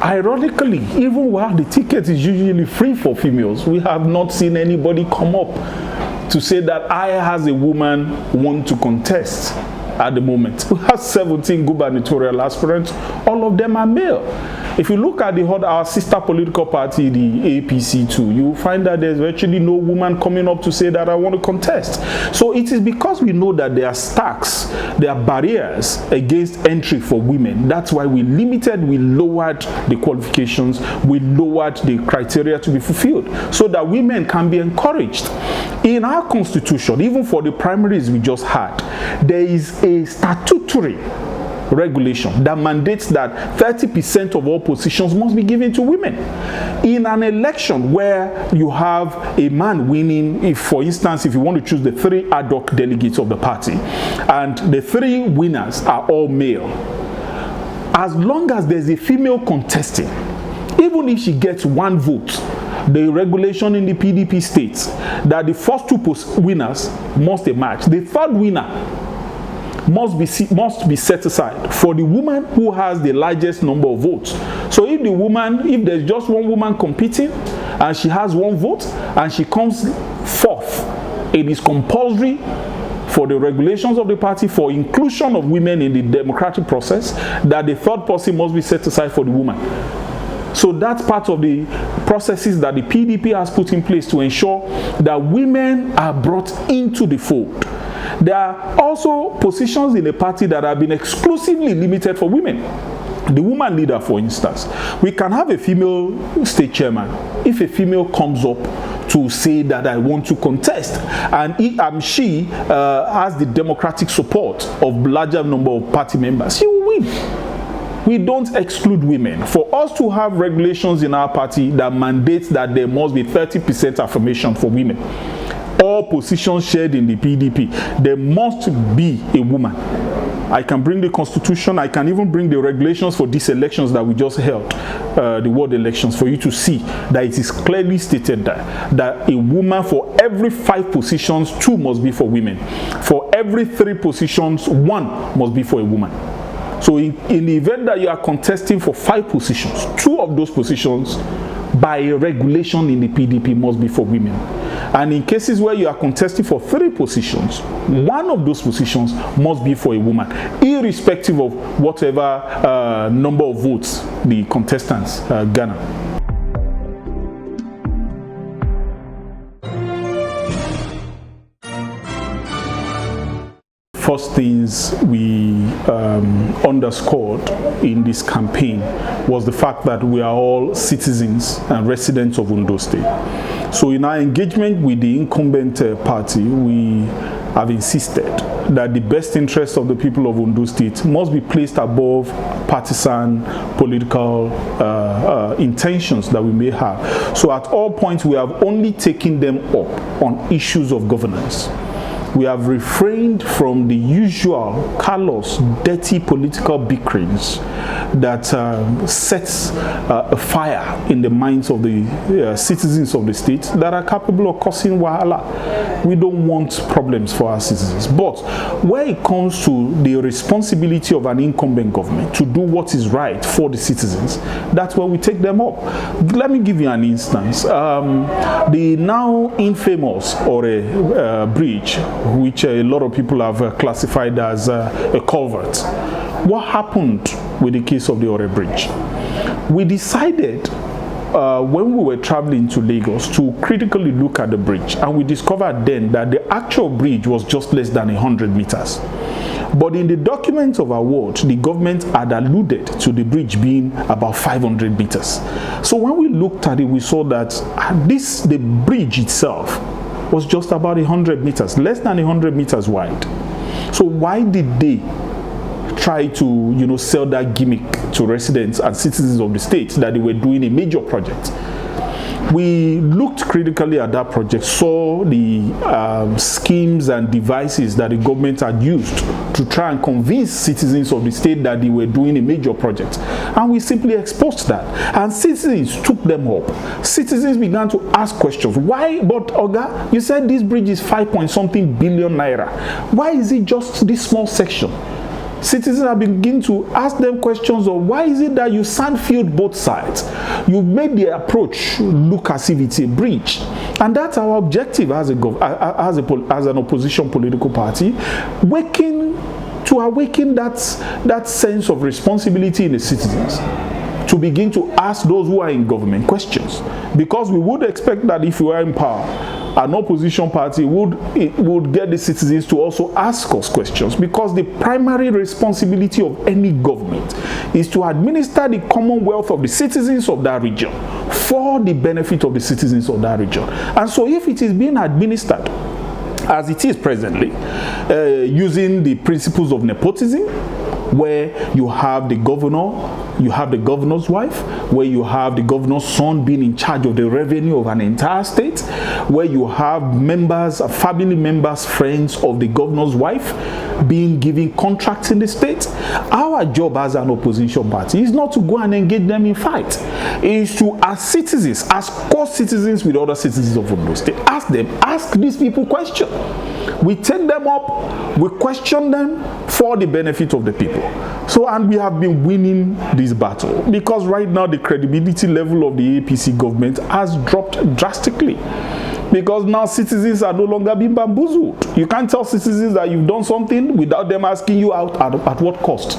Ironically, even while the ticket is usually free for females, we have not seen anybody come up to say that I, as a woman, want to contest at the moment. We have 17 gubernatorial aspirants. All of them are male. If you look at our sister political party, the APC too, you will find that there's virtually no woman coming up to say that I want to contest. So it is because we know that there are stacks, there are barriers against entry for women. That's why we lowered the qualifications, we lowered the criteria to be fulfilled, so that women can be encouraged. In our constitution, even for the primaries we just had, there is a statutory regulation that mandates that 30% of all positions must be given to women. In an election where you have a man winning, if for instance, if you want to choose the 3 ad hoc delegates of the party, and the 3 winners are all male, as long as there's a female contesting, even if she gets 1 vote, the regulation in the PDP states that the first 2 winners must emerge. The 3rd winner must be set aside for the woman who has the largest number of votes. So if there's just 1 woman competing and she has 1 vote and she comes 4th, it is compulsory for the regulations of the party for inclusion of women in the democratic process that the 3rd person must be set aside for the woman. So that's part of the processes that the PDP has put in place to ensure that women are brought into the fold. There are also positions in the party that have been exclusively limited for women. The woman leader, for instance, we can have a female state chairman if a female comes up to say that I want to contest, and she has the democratic support of larger number of party members, she will win. We don't exclude women. For us to have regulations in our party that mandates that there must be 30% affirmation for women, all positions shared in the PDP, there must be a woman. I can bring the constitution, I can even bring the regulations for these elections that we just held, the world elections, for you to see that it is clearly stated that a woman, for every 5 positions, 2 must be for women. For every 3 positions, 1 must be for a woman. So in the event that you are contesting for 5 positions, 2 of those positions by regulation in the PDP must be for women. And in cases where you are contesting for 3 positions, 1 of those positions must be for a woman, irrespective of whatever number of votes the contestants garner. First things we underscored in this campaign was the fact that we are all citizens and residents of Ondo State. So in our engagement with the incumbent party, we have insisted that the best interests of the people of Ondo State must be placed above partisan political intentions that we may have. So at all points, we have only taken them up on issues of governance. We have refrained from the usual callous, dirty political bickerings that sets a fire in the minds of the citizens of the state that are capable of causing wahala. We don't want problems for our citizens. But where it comes to the responsibility of an incumbent government to do what is right for the citizens, that's where we take them up. Let me give you an instance. The now infamous Ore bridge, which a lot of people have classified as a culvert. What happened with the case of the Ore Bridge? We decided when we were traveling to Lagos to critically look at the bridge, and we discovered then that the actual bridge was just less than 100 meters. But in the document of award, the government had alluded to the bridge being about 500 meters. So when we looked at it, we saw that the bridge itself was just about 100 meters, less than 100 meters wide. So why did they try to, sell that gimmick to residents and citizens of the state that they were doing a major project? We looked critically at that project, saw the schemes and devices that the government had used to try and convince citizens of the state that they were doing a major project. And we simply exposed that. And citizens took them up. Citizens began to ask questions. Why? But Oga, you said this bridge is 5 point something billion naira. Why is it just this small section? Citizens have begun to ask them questions of why is it that you sandfield both sides? You made the approach look as if it's a breach. And that's our objective as an opposition political party, to awaken that sense of responsibility in the citizens, to begin to ask those who are in government questions. Because we would expect that if we are in power, an opposition party would get the citizens to also ask us questions, because the primary responsibility of any government is to administer the commonwealth of the citizens of that region for the benefit of the citizens of that region. And so if it is being administered as it is presently, using the principles of nepotism, where you have the governor, you have the governor's wife, where you have the governor's son being in charge of the revenue of an entire state, where you have members, family members, friends of the governor's wife being given contracts in the state. Our job as an opposition party is not to go and engage them in fight. It is to, as citizens, as co-citizens with other citizens of Ondo State, ask these people questions. We take them up, we question them for the benefit of the people. So, and we have been winning this battle, because right now the credibility level of the APC government has dropped drastically. Because now citizens are no longer being bamboozled. You can't tell citizens that you've done something without them asking you out at what cost.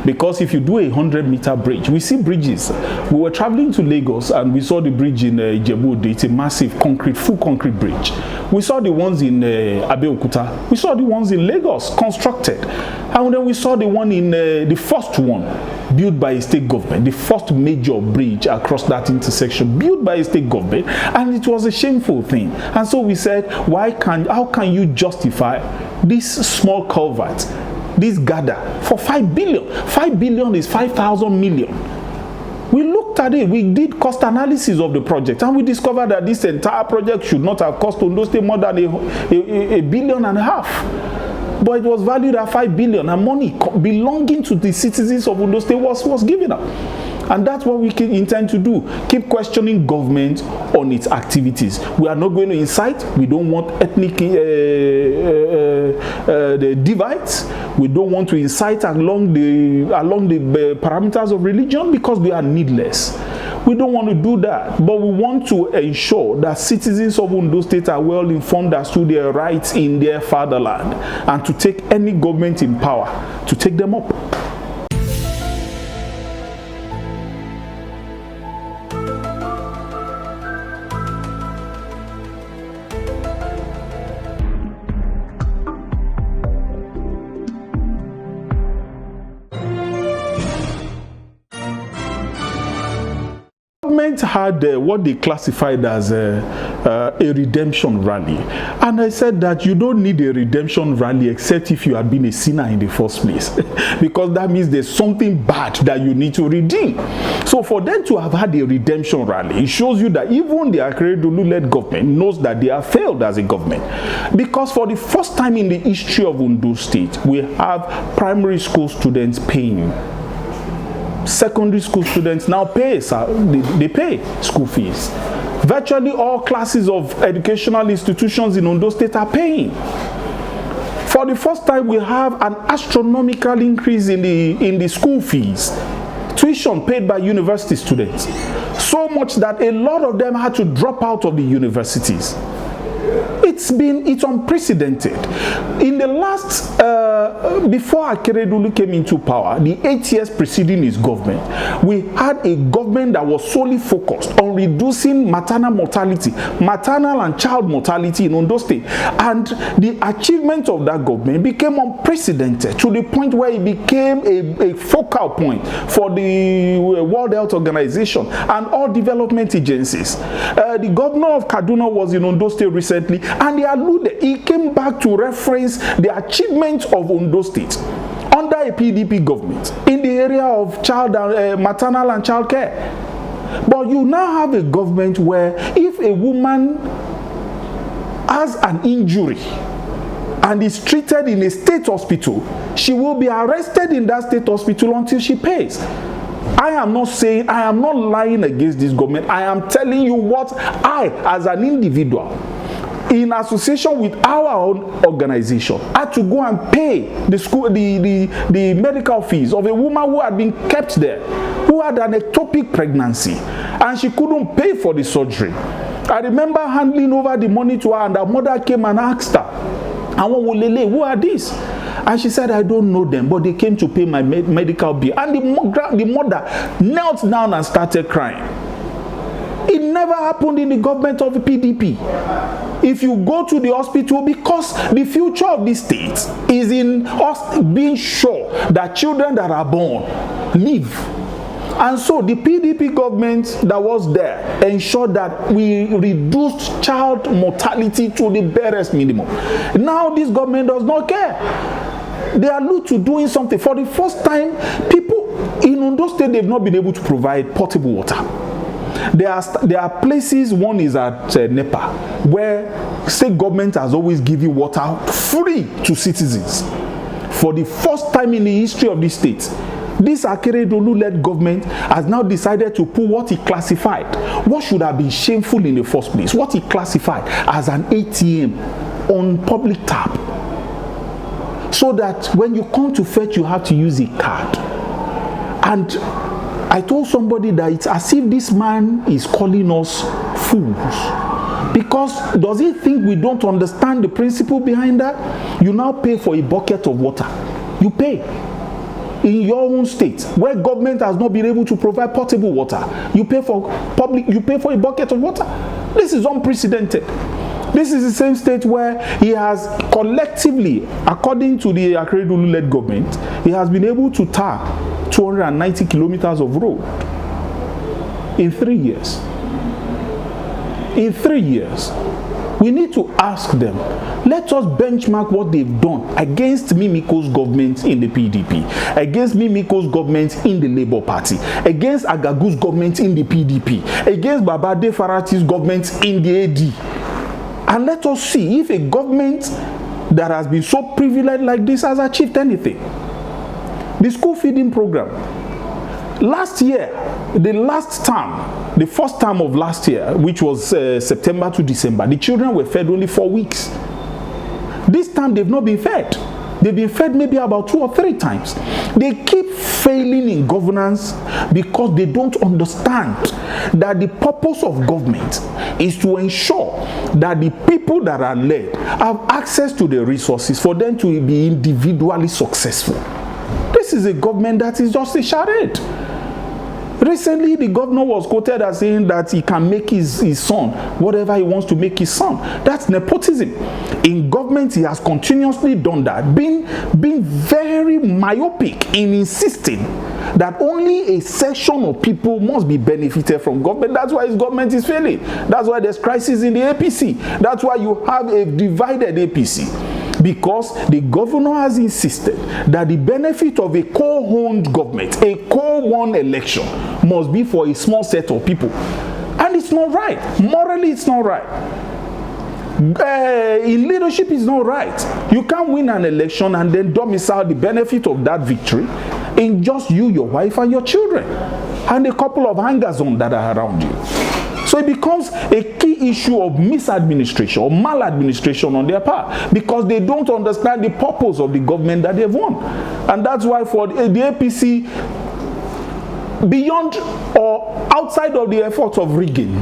Because if you do a 100-meter bridge, we see bridges. We were traveling to Lagos and we saw the bridge in Ijebu. It's a massive full concrete bridge. We saw the ones in Abeokuta. We saw the ones in Lagos constructed. And then we saw the one in the first one built by a state government, the first major bridge across that intersection built by a state government, and it was a shameful thing. And so we said, how can you justify this small culvert, this gather, for 5 billion? 5 billion is 5,000 million. We looked at it, we did cost analysis of the project, and we discovered that this entire project should not have cost Ondo State more than $1.5 billion. But it was valued at 5 billion, and money belonging to the citizens of Ondo State was given up. And that's what we intend to do. Keep questioning government on its activities. We are not going to incite. We don't want ethnic the divides. We don't want to incite along the parameters of religion, because they are needless. We don't want to do that, but we want to ensure that citizens of Ondo State are well informed as to their rights in their fatherland, and to take any government in power to take them up. Had what they classified as a redemption rally, and I said that you don't need a redemption rally except if you have been a sinner in the first place, because that means there's something bad that you need to redeem. So for them to have had a redemption rally, it shows you that even the Akeredolu-led government knows that they have failed as a government, because for the first time in the history of Ondo State, we have primary school students paying. Secondary school students now pay school fees. Virtually all classes of educational institutions in Ondo State are paying. For the first time, we have an astronomical increase in the school fees, tuition paid by university students, so much that a lot of them had to drop out of the universities. It's unprecedented. In the last, before Akeredolu came into power, the 8 years preceding his government, we had a government that was solely focused on reducing maternal and child mortality in Ondo State. And the achievement of that government became unprecedented, to the point where it became a focal point for the World Health Organization and all development agencies. The governor of Kaduna was in Ondo State recently, and he came back to reference the achievement of Ondo State under a PDP government in the area of maternal and child care. But you now have a government where if a woman has an injury and is treated in a state hospital, she will be arrested in that state hospital until she pays. I am not lying against this government. I am telling you what I, as an individual, in association with our own organization, had to go and pay the medical fees of a woman who had been kept there, who had an ectopic pregnancy, and she couldn't pay for the surgery. I remember handing over the money to her, and her mother came and asked her, who are these? And she said, I don't know them, but they came to pay my medical bill. And the mother knelt down and started crying. It never happened in the government of the PDP. If you go to the hospital, because the future of this state is in us being sure that children that are born live. And so the PDP government that was there ensured that we reduced child mortality to the barest minimum. Now this government does not care. They allude to doing something. For the first time, people in Ondo State, they've not been able to provide potable water. There are places, one is at NEPA, where state government has always given water free to citizens. For the first time in the history of this state, this Akeredolu-led government has now decided to put what he classified, what should have been shameful in the first place, what he classified as an ATM on public tap. So that when you come to fetch, you have to use a card. And I told somebody that it's as if this man is calling us fools. Because does he think we don't understand the principle behind that? You now pay for a bucket of water. You pay. In your own state, where government has not been able to provide potable water, you pay for a bucket of water. This is unprecedented. This is the same state where he has collectively, according to the Akeredolu-led government, he has been able to tar 290 kilometers of road in 3 years. In 3 years. We need to ask them, let us benchmark what they've done against Mimiko's government in the PDP, against Mimiko's government in the Labour Party, against Agagu's government in the PDP, against Babade Farati's government in the AD. And let us see if a government that has been so privileged like this has achieved anything. The school feeding program. Last year, the first term of last year, which was September to December, the children were fed only 4 weeks. This time, they've not been fed. They've been fed maybe about 2 or 3 times. They keep failing in governance because they don't understand that the purpose of government is to ensure that the people that are led have access to the resources for them to be individually successful. This is a government that is just a charade. Recently, the governor was quoted as saying that he can make his son whatever he wants to make his son. That's nepotism. In government, he has continuously done that, being very myopic in insisting that only a section of people must be benefited from government. That's why his government is failing. That's why there's crisis in the APC. That's why you have a divided APC. Because the governor has insisted that the benefit of a co-owned government, a co-won election, must be for a small set of people. And it's not right. Morally, it's not right. In leadership, it's not right. You can't win an election and then domicile the benefit of that victory in just you, your wife, and your children, and a couple of hangers-on that are around you. So it becomes a key issue of misadministration or maladministration on their part, because they don't understand the purpose of the government that they've won. And that's why for the APC, beyond or outside of the efforts of rigging,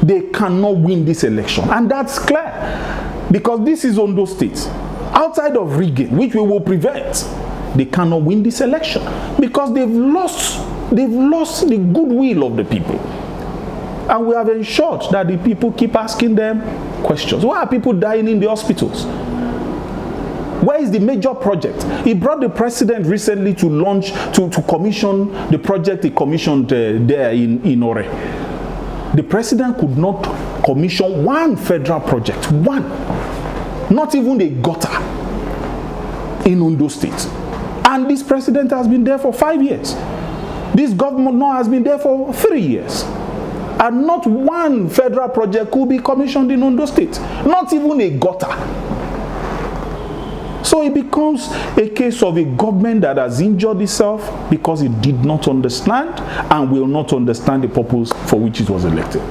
they cannot win this election. And that's clear, because this is Ondo State. Outside of rigging, which we will prevent, they cannot win this election because they've lost the goodwill of the people. And we have ensured that the people keep asking them questions. Why are people dying in the hospitals? Where is the major project? He brought the president recently to launch, to commission the project he commissioned there in Ore. The president could not commission one federal project. One. Not even a gutter in Ondo State. And this president has been there for 5 years. This government now has been there for 3 years. And not one federal project could be commissioned in Ondo State. Not even a gutter. So it becomes a case of a government that has injured itself because it did not understand and will not understand the purpose for which it was elected.